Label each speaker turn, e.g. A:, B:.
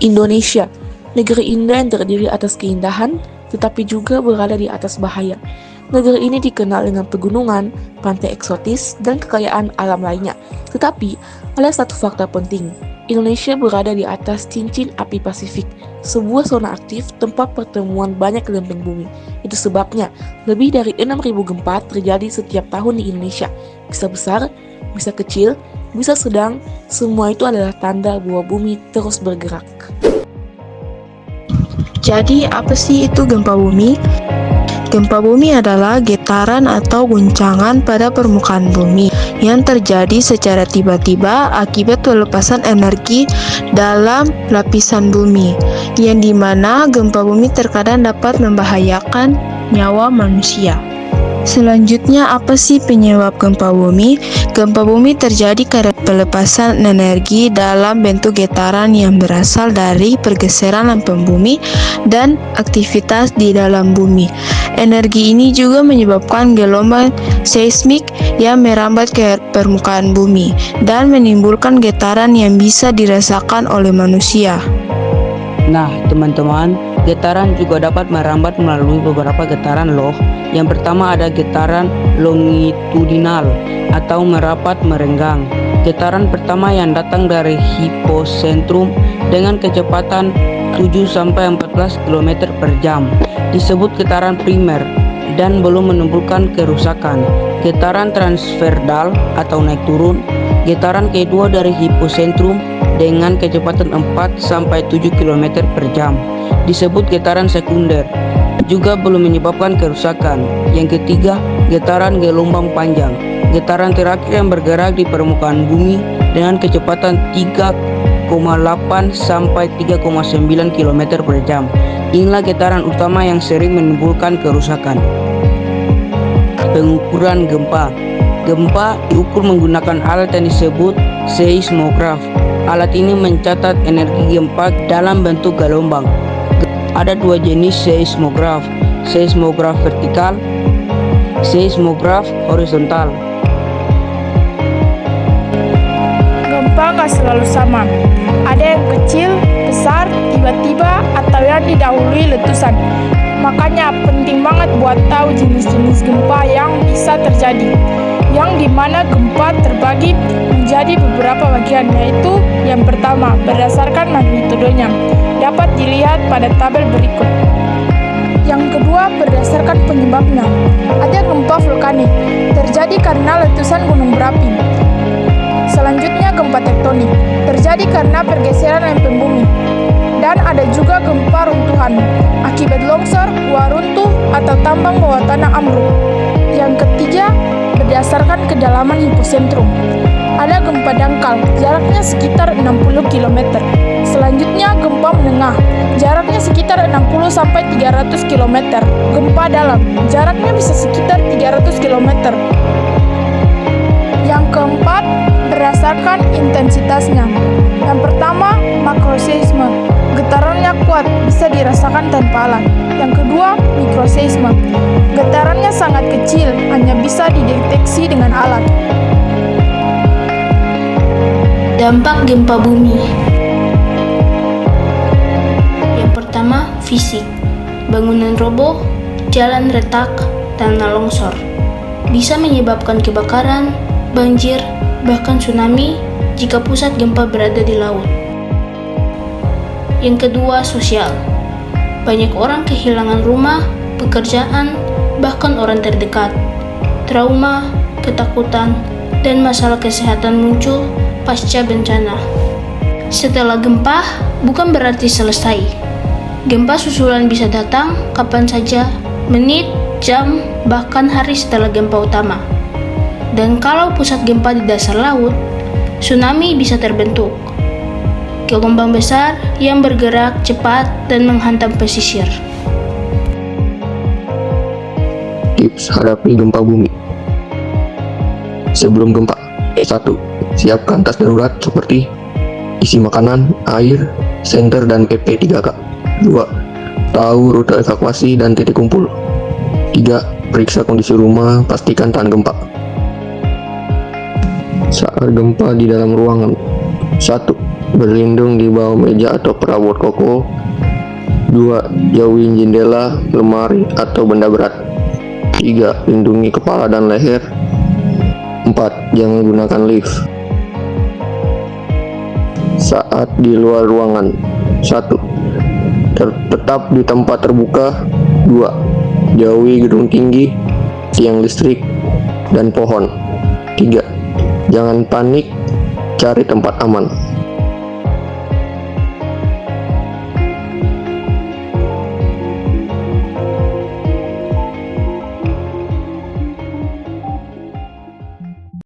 A: Indonesia, negeri indah yang terdiri atas keindahan, tetapi juga berada di atas bahaya. Negeri ini dikenal dengan pegunungan, pantai eksotis, dan kekayaan alam lainnya. Tetapi, ada satu fakta penting. Indonesia berada di atas cincin api Pasifik, sebuah zona aktif tempat pertemuan banyak lempeng bumi. Itu sebabnya, lebih dari 6.000 gempa terjadi setiap tahun di Indonesia. Bisa besar, bisa kecil, bisa sedang, semua itu adalah tanda bahwa bumi terus bergerak.
B: Jadi, apa sih itu gempa bumi? Gempa bumi adalah getaran atau guncangan pada permukaan bumi yang terjadi secara tiba-tiba akibat pelepasan energi dalam lapisan bumi, yang dimana gempa bumi terkadang dapat membahayakan nyawa manusia. Selanjutnya, apa sih penyebab gempa bumi? Gempa bumi terjadi karena pelepasan energi dalam bentuk getaran yang berasal dari pergeseran lempeng bumi dan aktivitas di dalam bumi. Energi ini juga menyebabkan gelombang seismik yang merambat ke permukaan bumi dan menimbulkan getaran yang bisa dirasakan oleh manusia.
C: Nah, teman-teman, getaran juga dapat merambat melalui beberapa getaran loh. Yang pertama ada getaran longitudinal atau merapat merenggang. Getaran pertama yang datang dari hiposentrum dengan kecepatan 7-14 km per jam disebut getaran primer dan belum menimbulkan kerusakan. Getaran transversal atau naik turun. Getaran kedua dari hiposentrum dengan kecepatan 4-7 km per jam disebut getaran sekunder, juga belum menyebabkan kerusakan. Yang ketiga, getaran gelombang panjang. Getaran terakhir yang bergerak di permukaan bumi dengan kecepatan 3,8 sampai 3,9 km per jam. Inilah getaran utama yang sering menimbulkan kerusakan. Pengukuran gempa. Gempa diukur menggunakan alat yang disebut seismograf. Alat ini mencatat energi gempa dalam bentuk gelombang. Ada dua jenis seismograf, seismograf vertikal, seismograf horizontal.
D: Gempa nggak selalu sama. Ada yang kecil, besar, tiba-tiba, atau yang didahului letusan. Makanya penting banget buat tahu jenis-jenis gempa yang bisa terjadi. Yang dimana gempa terbagi menjadi beberapa bagian, yaitu yang pertama berdasarkan magnitudenya, dapat dilihat pada tabel berikut. Yang kedua berdasarkan penyebabnya, ada gempa vulkanik terjadi karena letusan gunung berapi. Selanjutnya gempa tektonik terjadi karena pergeseran lempeng bumi. Dan ada juga gempa runtuhan akibat longsor, gua runtuh, atau tambang bawah tanah ambruk. Yang ketiga berdasarkan kedalaman hiposentrum. Ada gempa dangkal, jaraknya sekitar 60 km. Selanjutnya gempa menengah, jaraknya sekitar 60-300 km. Gempa dalam, jaraknya bisa sekitar 300 km. Yang keempat, berdasarkan intensitasnya. Yang pertama, makroseisme. Getarannya kuat, bisa dirasakan tanpa alat. Yang kedua, mikroseisme. Getarannya sangat kecil, hanya bisa dideteksi dengan alat.
E: Dampak gempa bumi. Yang pertama, fisik. Bangunan roboh, jalan retak, tanah longsor. Bisa menyebabkan kebakaran, banjir, bahkan tsunami jika pusat gempa berada di laut. Yang kedua, sosial. Banyak orang kehilangan rumah, pekerjaan, bahkan orang terdekat. Trauma, ketakutan, dan masalah kesehatan muncul pasca bencana. Setelah gempa, bukan berarti selesai. Gempa susulan bisa datang kapan saja, menit, jam, bahkan hari setelah gempa utama. Dan kalau pusat gempa di dasar laut, tsunami bisa terbentuk. Gelombang besar yang bergerak cepat dan menghantam pesisir.
F: Tips hadapi gempa bumi. Sebelum gempa, 1. Siapkan tas darurat seperti isi makanan, air, senter, dan PP3K. 2. Tahu rute evakuasi dan titik kumpul. 3. Periksa kondisi rumah, pastikan tahan gempa. Saat gempa di dalam ruangan. 1. berlindung di bawah meja atau perabot kokoh. 2. Jauhi jendela, lemari, atau benda berat. 3. Lindungi kepala dan leher. 4. Jangan gunakan lift. Saat di luar ruangan. 1. Tetap di tempat terbuka. 2. Jauhi gedung tinggi, tiang listrik, dan pohon. 3. Jangan panik, cari tempat aman.